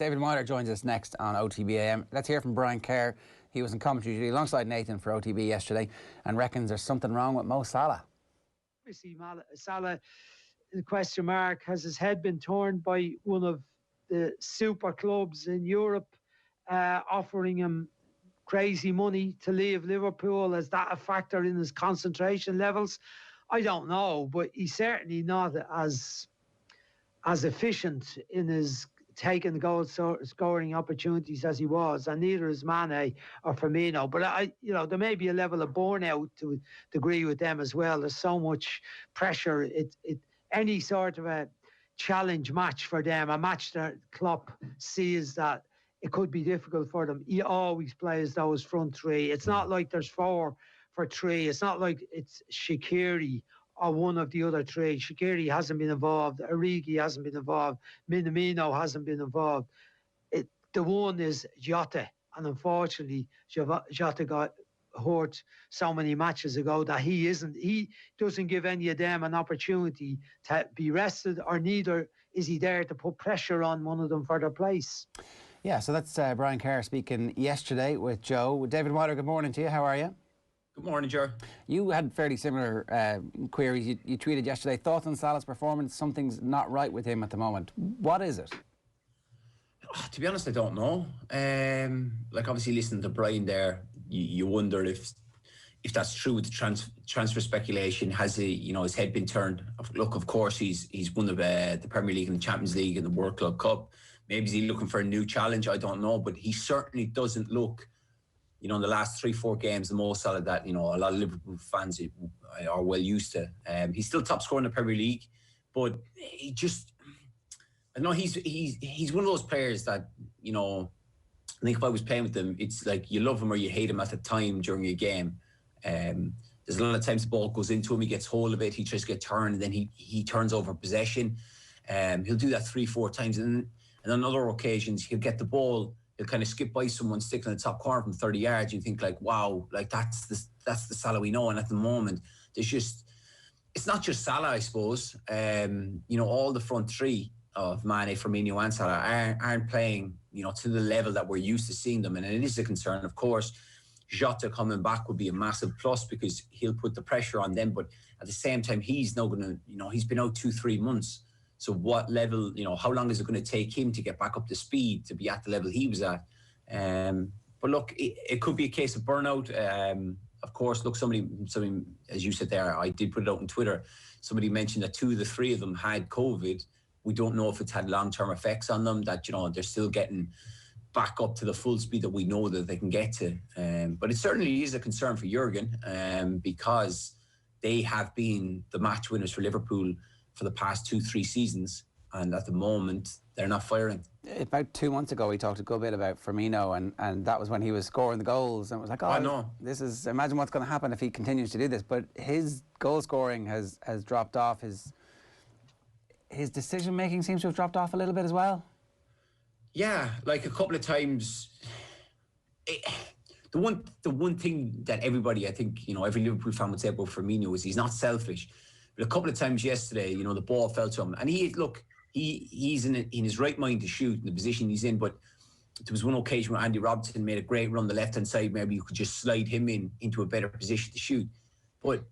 David Meyler joins us next on OTB AM. Let's hear from Brian Kerr. He was in commentary duty alongside Nathan for OTB yesterday and reckons there's something wrong with Mo Salah. Obviously, Salah, the question mark, has his head been turned by one of the super clubs in Europe offering him crazy money to leave Liverpool? Is that a factor in his concentration levels? I don't know, but he's certainly not as efficient in his taking the goal scoring opportunities as he was, and neither is Mane or Firmino. But there may be a level of burnout to a degree with them as well. There's so much pressure. Any sort of a challenge match for them, a match that Klopp sees that it could be difficult for them, he always plays those front three. It's not like there's 4 for 3. It's not like it's Shaqiri or one of the other 3. Shaqiri hasn't been involved. Origi hasn't been involved. Minamino hasn't been involved. The one is Jota. And unfortunately, Jota got hurt so many matches ago that he doesn't give any of them an opportunity to be rested, or neither is he there to put pressure on one of them for their place. Yeah, so that's Brian Kerr speaking yesterday with Joe. David Meyler, good morning to you. How are you? Good morning, Joe. You had fairly similar queries. You tweeted yesterday, thoughts on Salah's performance? Something's not right with him at the moment. What is it? To be honest, I don't know. Obviously listening to Brian there, you wonder if that's true with the transfer speculation. Has his head been turned? Look, of course, he's won the Premier League and the Champions League and the World Club Cup. Maybe he's looking for a new challenge. I don't know, but he certainly doesn't look, in the last 3-4 games, the Mo Salah that, a lot of Liverpool fans are well used to. He's still top scorer in the Premier League, but he just, I know he's one of those players that, I think if I was playing with them, it's like you love him or you hate him at the time during a game. There's a lot of times the ball goes into him, he gets hold of it, he tries to get turned, and then he turns over possession. He'll do that 3-4 times, and on other occasions he'll get the ball, he'll kind of skip by someone, stick in the top corner from 30 yards. You think like, wow, like that's the Salah we know. And at the moment, it's not just Salah, I suppose. All the front three of Mane, Firmino and Salah aren't playing, to the level that we're used to seeing them. And it is a concern, of course. Jota coming back would be a massive plus because he'll put the pressure on them. But at the same time, he's now going to, he's been out 2-3 months. So what level, how long is it going to take him to get back up to speed to be at the level he was at? But look, it could be a case of burnout. Of course, look, somebody, as you said there, I did put it out on Twitter. Somebody mentioned that 2 of the 3 of them had COVID. We don't know if it's had long-term effects on them, that, they're still getting back up to the full speed that we know that they can get to. But it certainly is a concern for Jurgen because they have been the match winners for Liverpool for the past 2-3 seasons, and at the moment they're not firing. About 2 months ago we talked a good bit about Firmino, and that was when he was scoring the goals, and it was like, I know, imagine what's going to happen if he continues to do this. But his goal scoring has dropped off. His decision making seems to have dropped off a little bit as well. Yeah, like a couple of times. The one thing that everybody, I think, every Liverpool fan would say about Firmino is he's not selfish. But a couple of times yesterday, the ball fell to him, and he's in his right mind to shoot in the position he's in. But there was one occasion where Andy Robertson made a great run the left-hand side. Maybe you could just slide him into a better position to shoot. But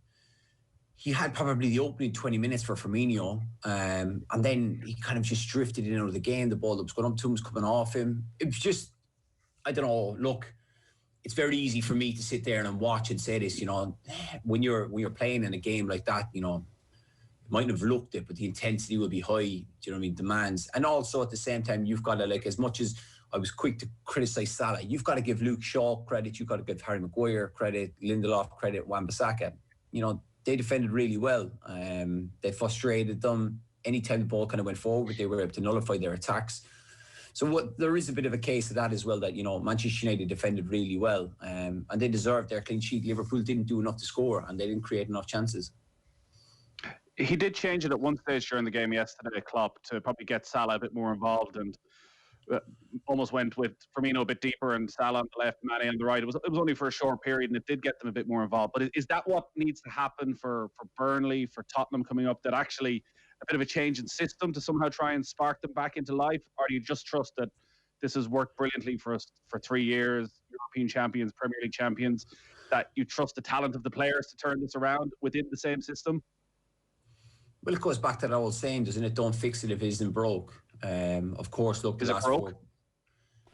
he had probably the opening 20 minutes for Firmino, and then he kind of just drifted in and out of the game. The ball that was going up to him was coming off him. It was just, I don't know. Look, it's very easy for me to sit there and watch and say this. When you're playing in a game like that, you mightn't have looked it, but the intensity will be high. Do you know what I mean? Demands, and also at the same time, you've got to, as much as I was quick to criticise Salah, you've got to give Luke Shaw credit. You've got to give Harry Maguire credit, Lindelof credit, Wan-Bissaka. They defended really well. They frustrated them. Anytime the ball kind of went forward, they were able to nullify their attacks. So there is a bit of a case of that as well, that, Manchester United defended really well, and they deserved their clean sheet. Liverpool didn't do enough to score, and they didn't create enough chances. He did change it at one stage during the game yesterday, Klopp, to probably get Salah a bit more involved, and almost went with Firmino a bit deeper and Salah on the left, Mane on the right. It was only for a short period, and it did get them a bit more involved. But is that what needs to happen for Burnley, for Tottenham coming up, that actually a bit of a change in system to somehow try and spark them back into life? Or do you just trust that this has worked brilliantly for us for 3 years, European champions, Premier League champions, that you trust the talent of the players to turn this around within the same system? Well, it goes back to that old saying, doesn't it? Don't fix it if it isn't broke. Of course, look, Is it broke?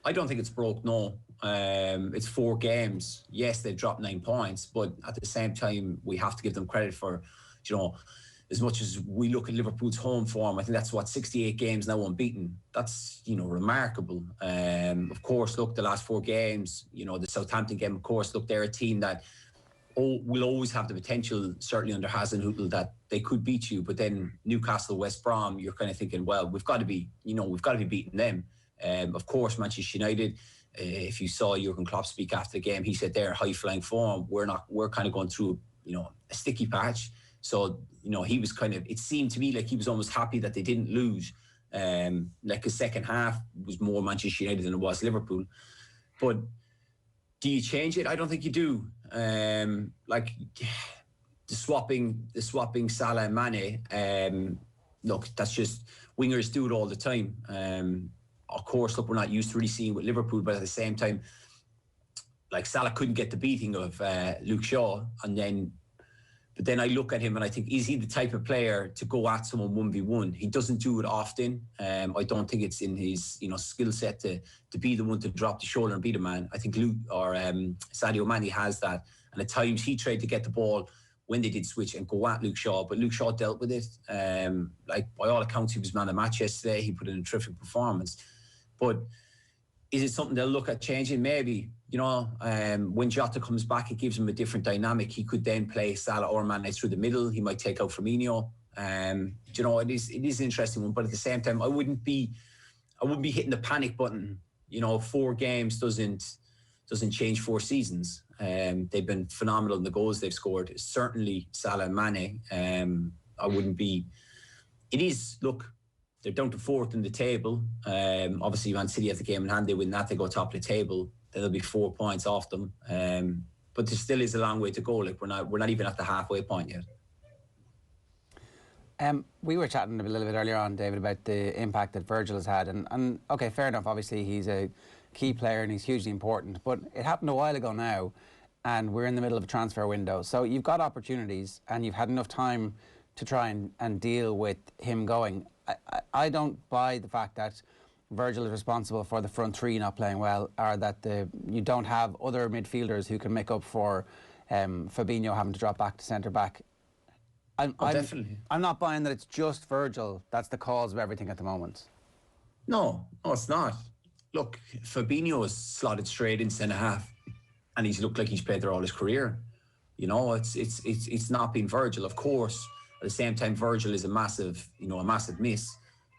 I don't think it's broke, no. It's 4 games. Yes, they've dropped 9 points, but at the same time, we have to give them credit for, as much as we look at Liverpool's home form, I think that's 68 games now unbeaten. That's, remarkable. Of course, look, the last 4 games, the Southampton game, of course, look, they're a team that will always have the potential, certainly under Hasenhüttl, that they could beat you. But then Newcastle, West Brom, you're kind of thinking, well, we've got to be beating them. Of course, Manchester United, if you saw Jurgen Klopp speak after the game, he said they're high-flying form. We're kind of going through, a sticky patch. So, he was it seemed to me like he was almost happy that they didn't lose. Like his second half was more Manchester United than it was Liverpool. But do you change it? I don't think you do. Like the swapping Salah and Mane, look, that's just, wingers do it all the time. Of course, look, we're not used to really seeing with Liverpool, but at the same time, like Salah couldn't get the beating of Luke Shaw, but then I look at him and I think, is he the type of player to go at someone 1v1? He doesn't do it often. I don't think it's in his skill set to be the one to drop the shoulder and beat a man. I think Luke or Sadio Mane has that, and at times he tried to get the ball when they did switch and go at Luke Shaw, but Luke Shaw dealt with it. Like by all accounts, he was man of the match yesterday. He put in a terrific performance. But is it something they'll look at changing? Maybe. When Jota comes back, it gives him a different dynamic. He could then play Salah or Mane through the middle. He might take out Firmino. It is an interesting one. But at the same time, I wouldn't be hitting the panic button. 4 games doesn't change 4 seasons. They've been phenomenal in the goals they've scored. Certainly Salah and Mane. I wouldn't be. It is, look, they're down to 4th in the table. Obviously, Man City have the game in hand. They win that, they go top of the table. Then there'll be 4 points off them. But there still is a long way to go. Like we're not even at the halfway point yet. We were chatting a little bit earlier on, David, about the impact that Virgil has had. And okay, fair enough. Obviously, he's a key player and he's hugely important. But it happened a while ago now, and we're in the middle of a transfer window. So you've got opportunities and you've had enough time to try and deal with him going. I don't buy the fact that Virgil is responsible for the front 3 not playing well, or that you don't have other midfielders who can make up for Fabinho having to drop back to centre-back. Definitely. I'm not buying that it's just Virgil that's the cause of everything at the moment. No, it's not. Look, Fabinho has slotted straight in centre-half, and he's looked like he's played there all his career. It's not been Virgil, of course. At the same time, Virgil is a massive miss.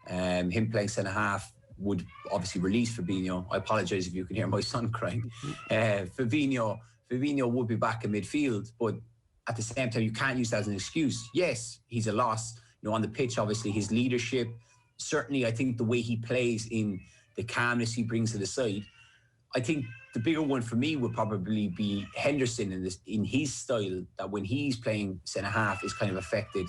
Him playing centre-half would obviously release Fabinho. I apologise if you can hear my son crying. Fabinho would be back in midfield, but at the same time, you can't use that as an excuse. Yes, he's a loss. On the pitch, obviously, his leadership, certainly I think the way he plays, in the calmness he brings to the side. I think the bigger one for me would probably be Henderson in his style, that when he's playing centre-half is kind of affected,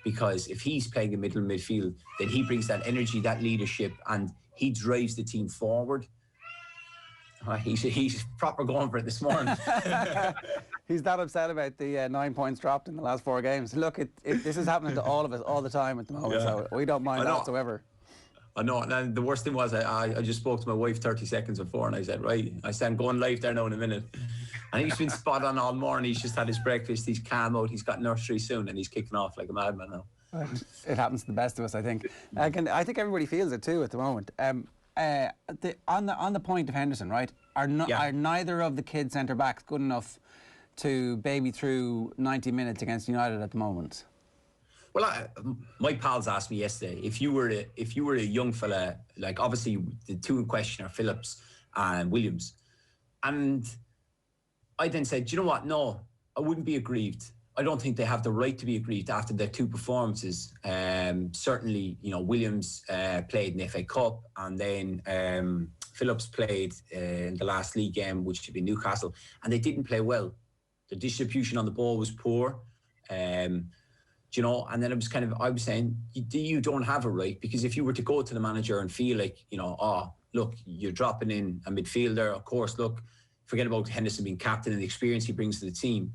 because if he's playing in middle midfield, then he brings that energy, that leadership, and he drives the team forward. He's proper going for it this morning. He's that upset about the 9 points dropped in the last 4 games. Look, this is happening to all of us all the time at the moment, so we don't mind that whatsoever. I know, and the worst thing was I just spoke to my wife 30 seconds before, and I said, right, I'm going live there now in a minute. And he's been spot on all morning. He's just had his breakfast, he's calm out, he's got nursery soon, and he's kicking off like a madman now. It happens to the best of us, I think. I think everybody feels it too at the moment. On the point of Henderson, right? Are neither of the kid centre backs good enough to baby through 90 minutes against United at the moment? Well, my pals asked me yesterday, if you were a young fella, like obviously the 2 in question are Phillips and Williams, and I then said, do you know what? No, I wouldn't be aggrieved. I don't think they have the right to be aggrieved after their 2 performances. Certainly, Williams played in the FA Cup, and then Phillips played in the last league game, which should be Newcastle, and they didn't play well. The distribution on the ball was poor. And then I was saying, you don't have a right, because if you were to go to the manager and feel like, look, you're dropping in a midfielder. Of course, look, forget about Henderson being captain and the experience he brings to the team.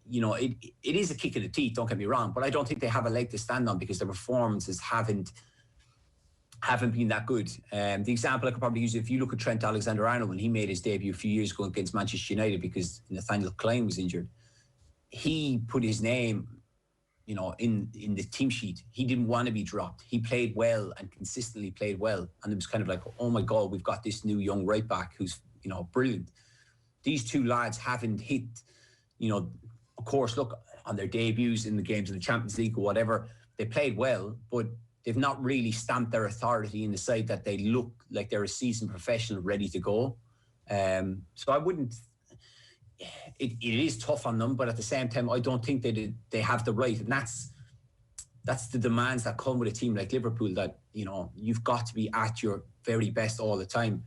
You know, it is a kick in the teeth, don't get me wrong, but I don't think they have a leg to stand on because their performances haven't been that good. The example I could probably use, if you look at Trent Alexander-Arnold when he made his debut a few years ago against Manchester United because Nathaniel Klein was injured, he put his name, you know, in the team sheet. He didn't want to be dropped. He played well and consistently played well, and it was kind of like, oh my God, we've got this new young right back who's, you know, brilliant. These two lads haven't hit, you know, of course, look, on their debuts in the games of the Champions League or whatever, they played well, but they've not really stamped their authority in the side that they look like they're a seasoned professional ready to go. So I wouldn't, it is tough on them, but at the same time, I don't think they have the right. And that's the demands that come with a team like Liverpool, that, you know, you've got to be at your very best all the time.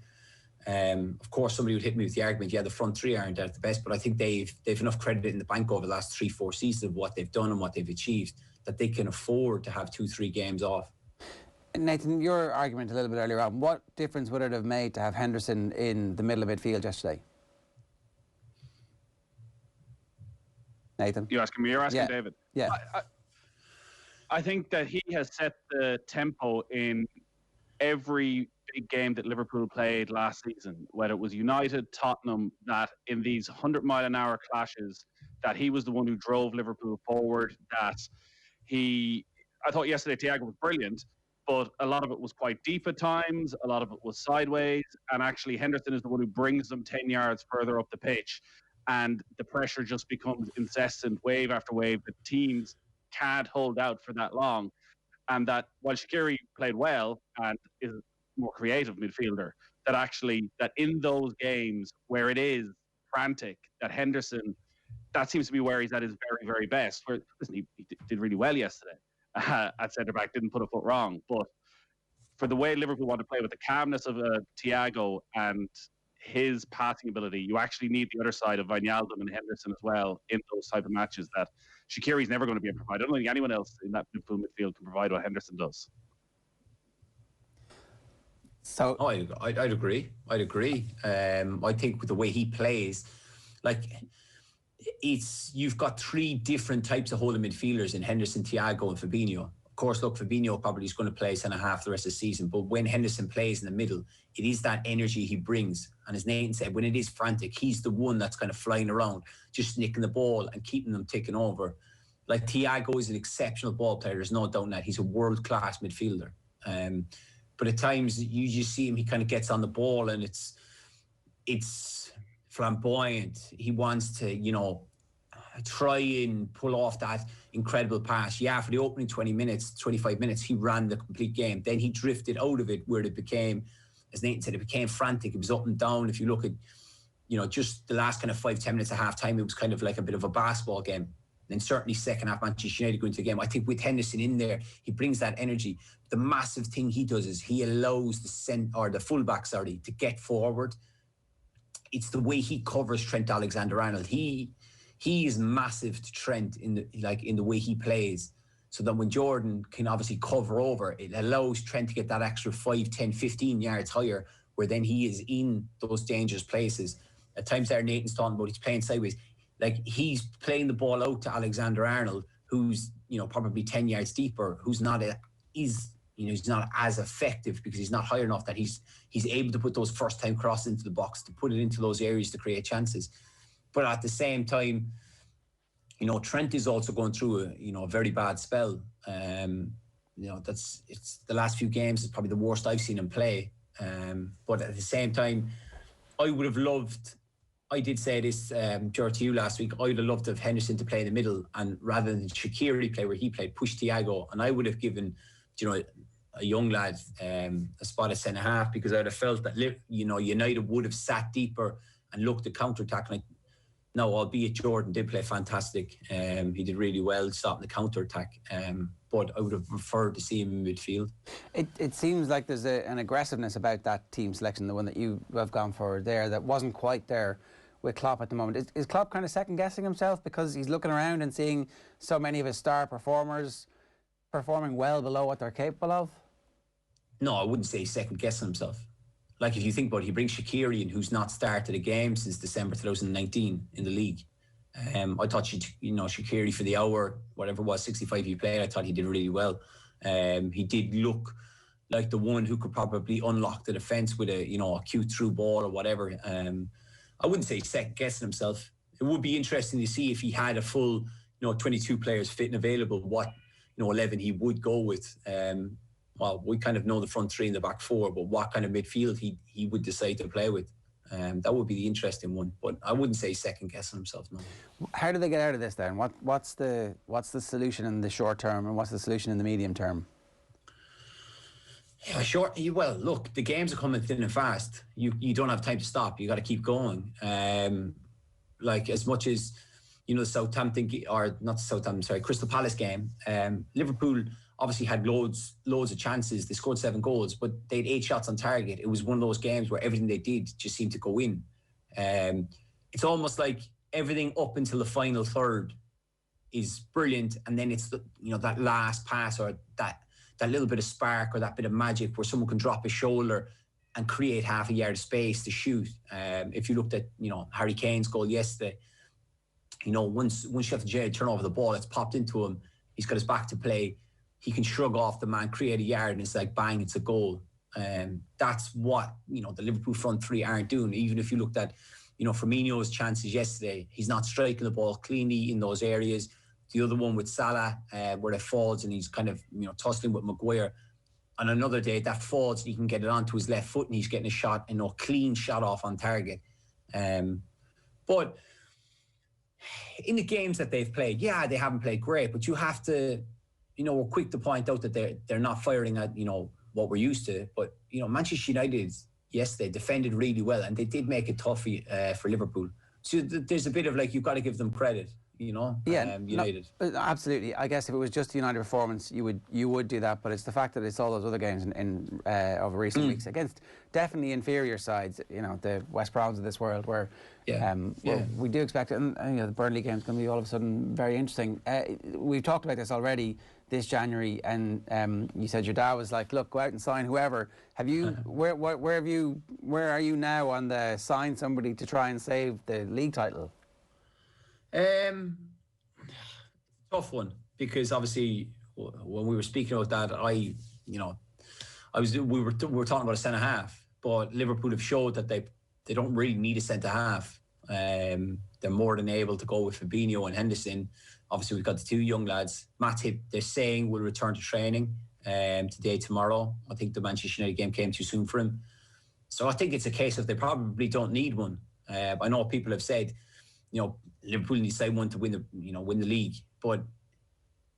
Of course, somebody would hit me with the argument, yeah, the front three aren't at the best, but I think they've enough credit in the bank over the last 3-4 seasons of what they've done and what they've achieved that they can afford to have 2-3 games off. Nathan, your argument a little bit earlier on, what difference would it have made to have Henderson in the middle of midfield yesterday? Nathan? You're asking me, you're asking David? Yeah. I think that he has set the tempo in every big game that Liverpool played last season, whether it was United, Tottenham, that in these 100-mile-an-hour clashes, that he was the one who drove Liverpool forward, that I thought yesterday Thiago was brilliant, but a lot of it was quite deep at times, a lot of it was sideways, and actually Henderson is the one who brings them 10 yards further up the pitch, and the pressure just becomes incessant, wave after wave. The teams can't hold out for that long, and that while Shaqiri played well and is a more creative midfielder, that in those games where it is frantic, that Henderson, that seems to be where he's at his very, very best. Listen, he did really well yesterday at centre-back, didn't put a foot wrong. But for the way Liverpool want to play with the calmness of Thiago and his passing ability, you actually need the other side of Wijnaldum and Henderson as well in those type of matches that Shaqiri's never going to be able to provide. I don't think anyone else in that Liverpool midfield can provide what Henderson does. So I'd agree. I think with the way he plays, like, you've got three different types of holding midfielders in Henderson, Thiago, and Fabinho. Of course, look, Fabinho probably is going to play centre half the rest of the season, but when Henderson plays in the middle, it is that energy he brings. And as Nathan said, when it is frantic, he's the one that's kind of flying around, just nicking the ball and keeping them ticking over. Like, Thiago is an exceptional ball player. There's no doubt in that. He's a world-class midfielder. But at times you just see him, he kind of gets on the ball and it's flamboyant. He wants to, you know, try and pull off that incredible pass. Yeah, for the opening 20 minutes, 25 minutes, he ran the complete game. Then he drifted out of it where it became, as Nathan said, it became frantic. It was up and down. If you look at, you know, just the last kind of 5-10 minutes of half time, it was kind of like a bit of a basketball game. And certainly second half, Manchester United going into the game. I think with Henderson in there, he brings that energy. The massive thing he does is he allows the fullback, to get forward. It's the way he covers Trent Alexander-Arnold. He is massive to Trent in the way he plays. So that when Jordan can obviously cover over, it allows Trent to get that extra 5, 10, 15 yards higher, where then he is in those dangerous places. At times there, Nathan's talking about he's playing sideways. Like, he's playing the ball out to Alexander-Arnold, who's, you know, probably 10 yards deeper, who's not he's not as effective because he's not high enough that he's able to put those first-time crosses into the box, to put it into those areas to create chances. But at the same time, you know, Trent is also going through a very bad spell. You know, it's the last few games is probably the worst I've seen him play. But at the same time, I did say this, George, to you last week, I would have loved to have Henderson to play in the middle, and rather than Shaqiri play where he played, push Thiago, and I would have given, you know, a young lad a spot at centre half, because I would have felt that, you know, United would have sat deeper and looked at counter-attack. Like, no, albeit Jordan did play fantastic. He did really well stopping the counter-attack. But I would have preferred to see him in midfield. It seems like there's an aggressiveness about that team selection, the one that you have gone for there, that wasn't quite there with Klopp at the moment. Is Klopp kind of second-guessing himself because he's looking around and seeing so many of his star performers performing well below what they're capable of? No, I wouldn't say he's second-guessing himself. like if you think about it, he brings Shaqiri in, who's not started a game since December 2019 in the league. I thought Shaqiri for the hour, whatever it was, 65 he played, I thought he did really well. He did look like the one who could probably unlock the defence with a cute through ball or whatever. I wouldn't say second guessing himself. It would be interesting to see if he had a full 22 players fit and available, what 11 he would go with. Well, we kind of know the front three and the back four, but what kind of midfield he would decide to play with. That would be the interesting one, but I wouldn't say second guessing himself. No. How do they get out of this then? What's the solution in the short term, and what's the solution in the medium term? Yeah, well, look, the games are coming thin and fast. You don't have time to stop. You got to keep going. Like as much as Crystal Palace game. Liverpool obviously had loads of chances. They scored 7 goals, but they had 8 shots on target. It was one of those games where everything they did just seemed to go in. It's almost like everything up until the final third is brilliant, and then it's that last pass or that little bit of spark or that bit of magic where someone can drop his shoulder and create half a yard of space to shoot. If you looked at Harry Kane's goal yesterday, once Sheffield United turn over the ball, it's popped into him. He's got his back to play. He can shrug off the man, create a yard, and it's like bang, it's a goal. That's what the Liverpool front three aren't doing. Even if you looked at Firmino's chances yesterday, he's not striking the ball cleanly in those areas. The other one with Salah, where it falls and he's kind of tussling with Maguire. On another day, that falls and he can get it onto his left foot and he's getting a shot, clean shot off on target. But in the games that they've played, yeah, they haven't played great, but you have to, we're quick to point out that they're not firing at, what we're used to. But, Manchester United yesterday defended really well and they did make it tough for Liverpool. So there's a bit of you've got to give them credit. United. No, absolutely. I guess if it was just the United performance, you would do that. But it's the fact that it's all those other games in over recent weeks against definitely inferior sides. The West Broms of this world, where we do expect it. And the Burnley game is going to be all of a sudden very interesting. We've talked about this already this January, and you said your dad was like, "Look, go out and sign whoever." Have you? Where are you now on the sign somebody to try and save the league title? Tough one, because obviously when we were speaking about that, we were talking about a centre half, but Liverpool have showed that they don't really need a centre half. They're more than able to go with Firmino and Henderson. Obviously, we've got the 2 young lads. Matip, they're saying, will return to training today, tomorrow. I think the Manchester United game came too soon for him, so I think it's a case of they probably don't need one. I know people have said, Liverpool need to sign one to win the league, but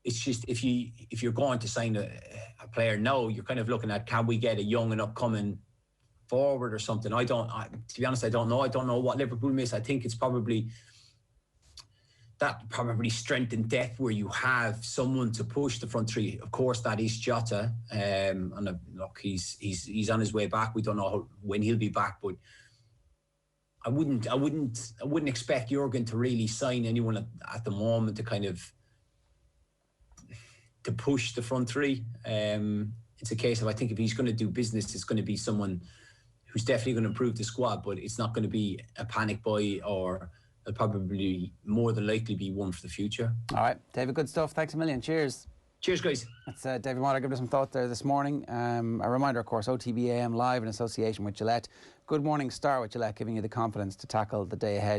it's just if you're going to sign a player now, you're kind of looking at, can we get a young and upcoming forward or something? To be honest, I don't know. I don't know what Liverpool miss. I think it's probably strength and depth where you have someone to push the front three. Of course, that is Jota, and look, he's on his way back. We don't know when he'll be back, but I wouldn't expect Jurgen to really sign anyone at the moment to kind of to push the front three. It's a case of, I think if he's going to do business, it's going to be someone who's definitely going to improve the squad, but it's not going to be a panic buy, or it'll probably more than likely be one for the future. All right, David, good stuff. Thanks a million. Cheers. Cheers, guys. That's David Meyler giving us some thought there this morning. A reminder, of course, OTB AM live in association with Gillette. Good morning, Star with Gillette, giving you the confidence to tackle the day ahead.